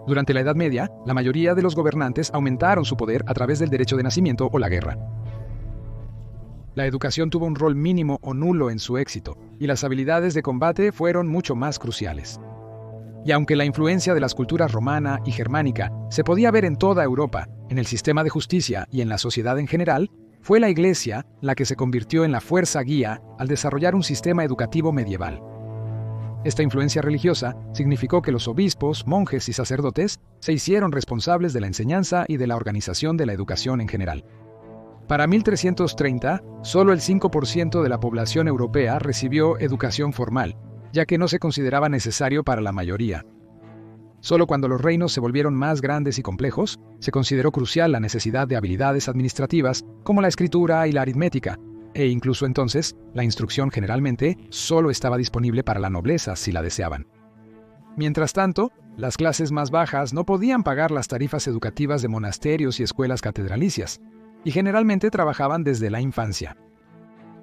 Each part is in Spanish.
Durante la Edad Media, la mayoría de los gobernantes aumentaron su poder a través del derecho de nacimiento o la guerra. La educación tuvo un rol mínimo o nulo en su éxito, y las habilidades de combate fueron mucho más cruciales. Y aunque la influencia de las culturas romana y germánica se podía ver en toda Europa, en el sistema de justicia y en la sociedad en general, fue la Iglesia la que se convirtió en la fuerza guía al desarrollar un sistema educativo medieval. Esta influencia religiosa significó que los obispos, monjes y sacerdotes se hicieron responsables de la enseñanza y de la organización de la educación en general. Para 1330, solo el 5% de la población europea recibió educación formal, ya que no se consideraba necesario para la mayoría. Solo cuando los reinos se volvieron más grandes y complejos, se consideró crucial la necesidad de habilidades administrativas como la escritura y la aritmética, e incluso entonces, la instrucción generalmente solo estaba disponible para la nobleza si la deseaban. Mientras tanto, las clases más bajas no podían pagar las tarifas educativas de monasterios y escuelas catedralicias, y generalmente trabajaban desde la infancia.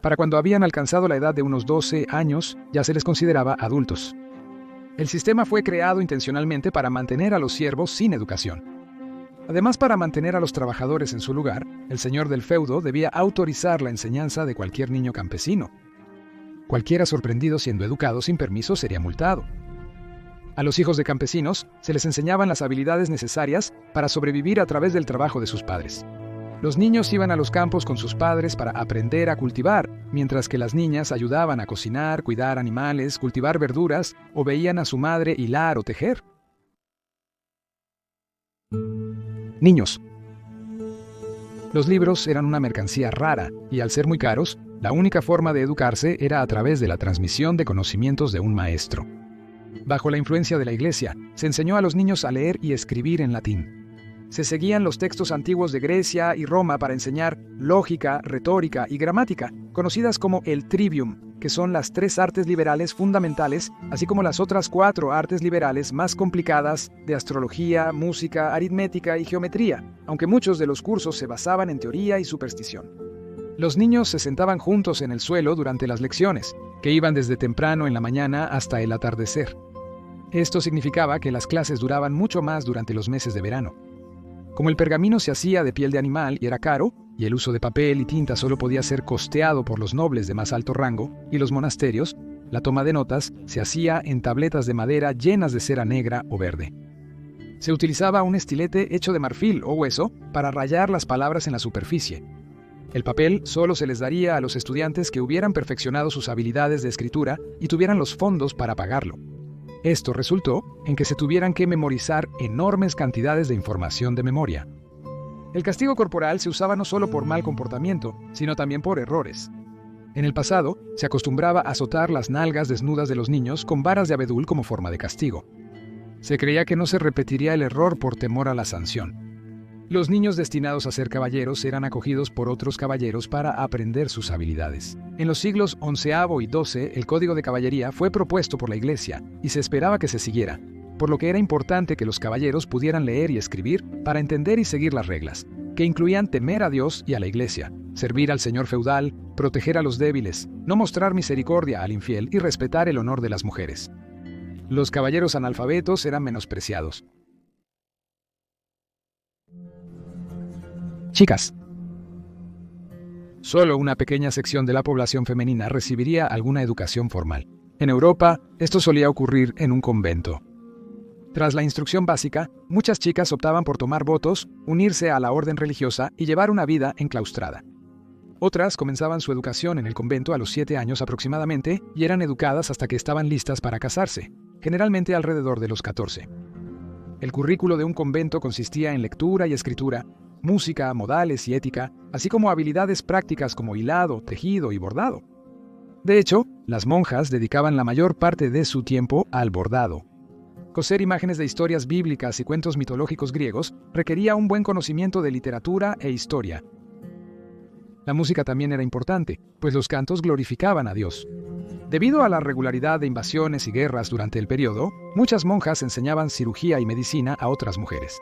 Para cuando habían alcanzado la edad de unos 12 años, ya se les consideraba adultos. El sistema fue creado intencionalmente para mantener a los siervos sin educación. Además, para mantener a los trabajadores en su lugar, el señor del feudo debía autorizar la enseñanza de cualquier niño campesino. Cualquiera sorprendido siendo educado sin permiso sería multado. A los hijos de campesinos se les enseñaban las habilidades necesarias para sobrevivir a través del trabajo de sus padres. Los niños iban a los campos con sus padres para aprender a cultivar, mientras que las niñas ayudaban a cocinar, cuidar animales, cultivar verduras o veían a su madre hilar o tejer. Niños. Los libros eran una mercancía rara y, al ser muy caros, la única forma de educarse era a través de la transmisión de conocimientos de un maestro. Bajo la influencia de la Iglesia, se enseñó a los niños a leer y escribir en latín. Se seguían los textos antiguos de Grecia y Roma para enseñar lógica, retórica y gramática, conocidas como el trivium, que son las 3 artes liberales fundamentales, así como las otras 4 artes liberales más complicadas de astrología, música, aritmética y geometría, aunque muchos de los cursos se basaban en teoría y superstición. Los niños se sentaban juntos en el suelo durante las lecciones, que iban desde temprano en la mañana hasta el atardecer. Esto significaba que las clases duraban mucho más durante los meses de verano. Como el pergamino se hacía de piel de animal y era caro, y el uso de papel y tinta solo podía ser costeado por los nobles de más alto rango y los monasterios, la toma de notas se hacía en tabletas de madera llenas de cera negra o verde. Se utilizaba un estilete hecho de marfil o hueso para rayar las palabras en la superficie. El papel solo se les daría a los estudiantes que hubieran perfeccionado sus habilidades de escritura y tuvieran los fondos para pagarlo. Esto resultó en que se tuvieran que memorizar enormes cantidades de información de memoria. El castigo corporal se usaba no solo por mal comportamiento, sino también por errores. En el pasado, se acostumbraba a azotar las nalgas desnudas de los niños con varas de abedul como forma de castigo. Se creía que no se repetiría el error por temor a la sanción. Los niños destinados a ser caballeros eran acogidos por otros caballeros para aprender sus habilidades. En los siglos XI y XII, el código de caballería fue propuesto por la Iglesia y se esperaba que se siguiera, por lo que era importante que los caballeros pudieran leer y escribir para entender y seguir las reglas, que incluían temer a Dios y a la Iglesia, servir al señor feudal, proteger a los débiles, no mostrar misericordia al infiel y respetar el honor de las mujeres. Los caballeros analfabetos eran menospreciados. Chicas. Solo una pequeña sección de la población femenina recibiría alguna educación formal. En Europa, esto solía ocurrir en un convento. Tras la instrucción básica, muchas chicas optaban por tomar votos, unirse a la orden religiosa y llevar una vida enclaustrada. Otras comenzaban su educación en el convento a los 7 años aproximadamente y eran educadas hasta que estaban listas para casarse, generalmente alrededor de los 14. El currículo de un convento consistía en lectura y escritura, música, modales y ética, así como habilidades prácticas como hilado, tejido y bordado. De hecho, las monjas dedicaban la mayor parte de su tiempo al bordado. Coser imágenes de historias bíblicas y cuentos mitológicos griegos requería un buen conocimiento de literatura e historia. La música también era importante, pues los cantos glorificaban a Dios. Debido a la regularidad de invasiones y guerras durante el periodo, muchas monjas enseñaban cirugía y medicina a otras mujeres.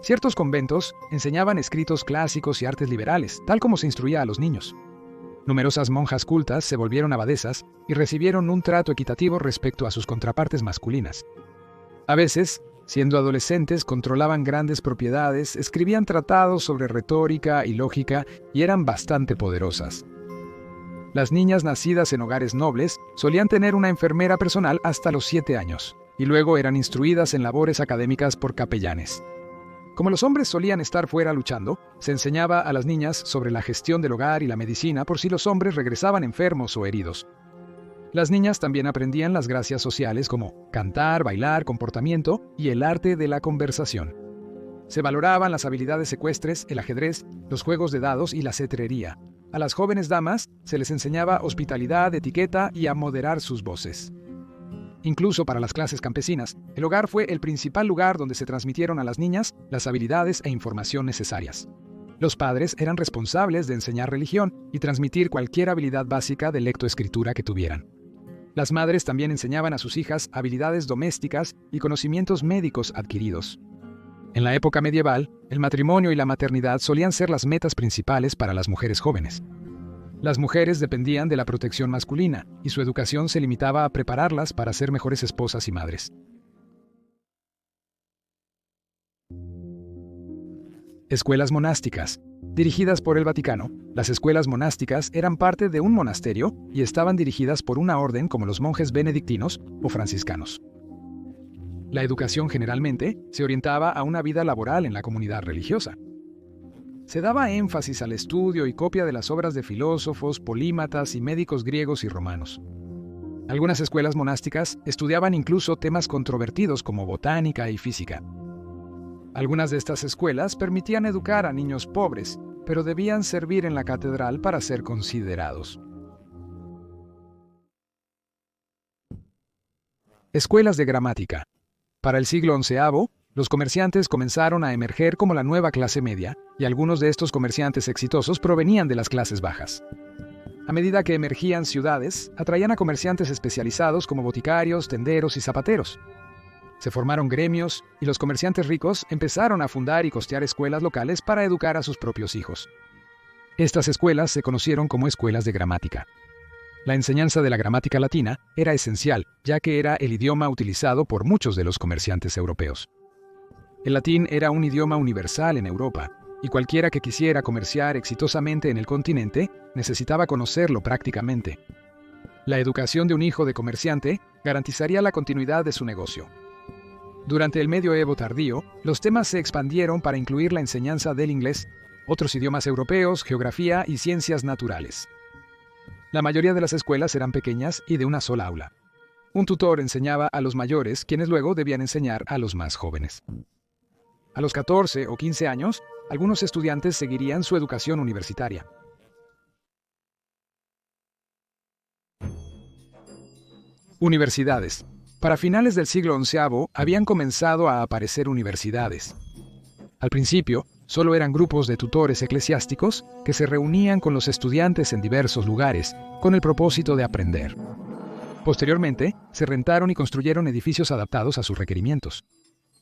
Ciertos conventos enseñaban escritos clásicos y artes liberales, tal como se instruía a los niños. Numerosas monjas cultas se volvieron abadesas y recibieron un trato equitativo respecto a sus contrapartes masculinas. A veces, Siendo adolescentes, controlaban grandes propiedades, escribían tratados sobre retórica y lógica y eran bastante poderosas. Las niñas nacidas en hogares nobles solían tener una enfermera personal hasta los 7 años, y luego eran instruidas en labores académicas por capellanes. Como los hombres solían estar fuera luchando, se enseñaba a las niñas sobre la gestión del hogar y la medicina por si los hombres regresaban enfermos o heridos. Las niñas también aprendían las gracias sociales como cantar, bailar, comportamiento y el arte de la conversación. Se valoraban las habilidades ecuestres, el ajedrez, los juegos de dados y la cetrería. A las jóvenes damas se les enseñaba hospitalidad, etiqueta y a moderar sus voces. Incluso para las clases campesinas, el hogar fue el principal lugar donde se transmitieron a las niñas las habilidades e información necesarias. Los padres eran responsables de enseñar religión y transmitir cualquier habilidad básica de lectoescritura que tuvieran. Las madres también enseñaban a sus hijas habilidades domésticas y conocimientos médicos adquiridos. En la época medieval, el matrimonio y la maternidad solían ser las metas principales para las mujeres jóvenes. Las mujeres dependían de la protección masculina y su educación se limitaba a prepararlas para ser mejores esposas y madres. Escuelas monásticas. Dirigidas por el Vaticano, las escuelas monásticas eran parte de un monasterio y estaban dirigidas por una orden como los monjes benedictinos o franciscanos. La educación generalmente se orientaba a una vida laboral en la comunidad religiosa. Se daba énfasis al estudio y copia de las obras de filósofos, polímatas y médicos griegos y romanos. Algunas escuelas monásticas estudiaban incluso temas controvertidos como botánica y física. Algunas de estas escuelas permitían educar a niños pobres, pero debían servir en la catedral para ser considerados. Escuelas de gramática. Para el siglo XI, los comerciantes comenzaron a emerger como la nueva clase media, y algunos de estos comerciantes exitosos provenían de las clases bajas. A medida que emergían ciudades, atraían a comerciantes especializados como boticarios, tenderos y zapateros. Se formaron gremios y los comerciantes ricos empezaron a fundar y costear escuelas locales para educar a sus propios hijos. Estas escuelas se conocieron como escuelas de gramática. La enseñanza de la gramática latina era esencial, ya que era el idioma utilizado por muchos de los comerciantes europeos. El latín era un idioma universal en Europa, y cualquiera que quisiera comerciar exitosamente en el continente necesitaba conocerlo prácticamente. La educación de un hijo de comerciante garantizaría la continuidad de su negocio. Durante el medioevo tardío, los temas se expandieron para incluir la enseñanza del inglés, otros idiomas europeos, geografía y ciencias naturales. La mayoría de las escuelas eran pequeñas y de una sola aula. Un tutor enseñaba a los mayores, quienes luego debían enseñar a los más jóvenes. A los 14 o 15 años, algunos estudiantes seguirían su educación universitaria. Universidades. Para finales del siglo XI habían comenzado a aparecer universidades. Al principio, solo eran grupos de tutores eclesiásticos que se reunían con los estudiantes en diversos lugares, con el propósito de aprender. Posteriormente, se rentaron y construyeron edificios adaptados a sus requerimientos.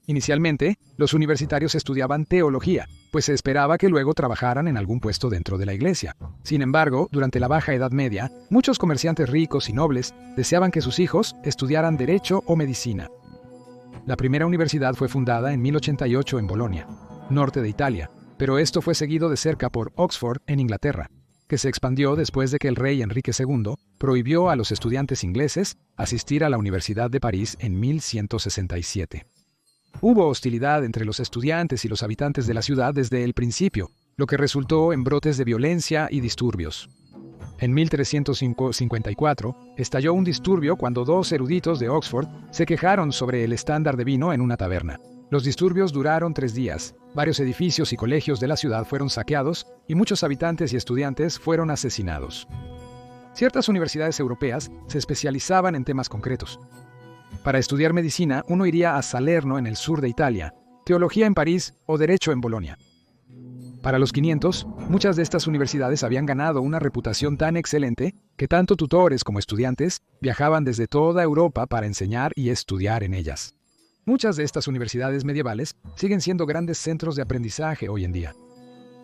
Inicialmente, los universitarios estudiaban teología, pues se esperaba que luego trabajaran en algún puesto dentro de la iglesia. Sin embargo, durante la Baja Edad Media, muchos comerciantes ricos y nobles deseaban que sus hijos estudiaran derecho o medicina. La primera universidad fue fundada en 1088 en Bolonia, norte de Italia, pero esto fue seguido de cerca por Oxford, en Inglaterra, que se expandió después de que el rey Enrique II prohibió a los estudiantes ingleses asistir a la Universidad de París en 1167. Hubo hostilidad entre los estudiantes y los habitantes de la ciudad desde el principio, lo que resultó en brotes de violencia y disturbios. En 1354, estalló un disturbio cuando dos eruditos de Oxford se quejaron sobre el estándar de vino en una taberna. Los disturbios duraron 3 días, varios edificios y colegios de la ciudad fueron saqueados y muchos habitantes y estudiantes fueron asesinados. Ciertas universidades europeas se especializaban en temas concretos. Para estudiar medicina, uno iría a Salerno en el sur de Italia, teología en París o derecho en Bolonia. Para los 500, muchas de estas universidades habían ganado una reputación tan excelente que tanto tutores como estudiantes viajaban desde toda Europa para enseñar y estudiar en ellas. Muchas de estas universidades medievales siguen siendo grandes centros de aprendizaje hoy en día.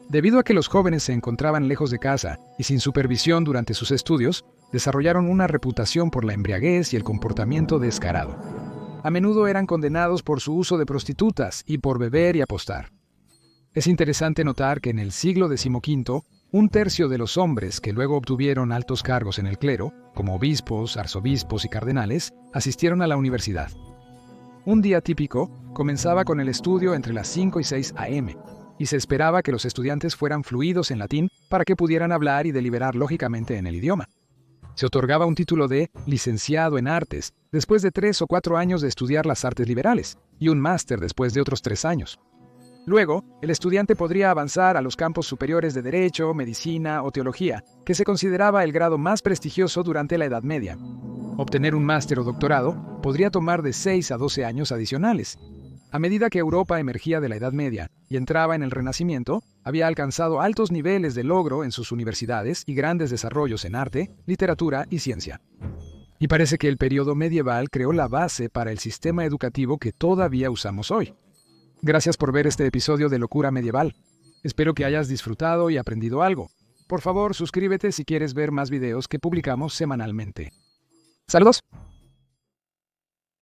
Debido a que los jóvenes se encontraban lejos de casa y sin supervisión durante sus estudios, desarrollaron una reputación por la embriaguez y el comportamiento descarado. a menudo eran condenados por su uso de prostitutas y por beber y apostar. Es interesante notar que en el siglo XV, un tercio de los hombres que luego obtuvieron altos cargos en el clero, como obispos, arzobispos y cardenales, asistieron a la universidad. Un día típico comenzaba con el estudio entre las 5 y 6 a.m., y se esperaba que los estudiantes fueran fluidos en latín para que pudieran hablar y deliberar lógicamente en el idioma. Se otorgaba un título de licenciado en artes después de 3 o 4 años de estudiar las artes liberales, y un máster después de otros 3 años. Luego, el estudiante podría avanzar a los campos superiores de Derecho, Medicina o Teología, que se consideraba el grado más prestigioso durante la Edad Media. Obtener un máster o doctorado podría tomar de 6 a 12 años adicionales. A medida que Europa emergía de la Edad Media y entraba en el Renacimiento, había alcanzado altos niveles de logro en sus universidades y grandes desarrollos en arte, literatura y ciencia. Y parece que el periodo medieval creó la base para el sistema educativo que todavía usamos hoy. Gracias por ver este episodio de Locura Medieval. Espero que hayas disfrutado y aprendido algo. Por favor, suscríbete si quieres ver más videos que publicamos semanalmente. ¡Saludos!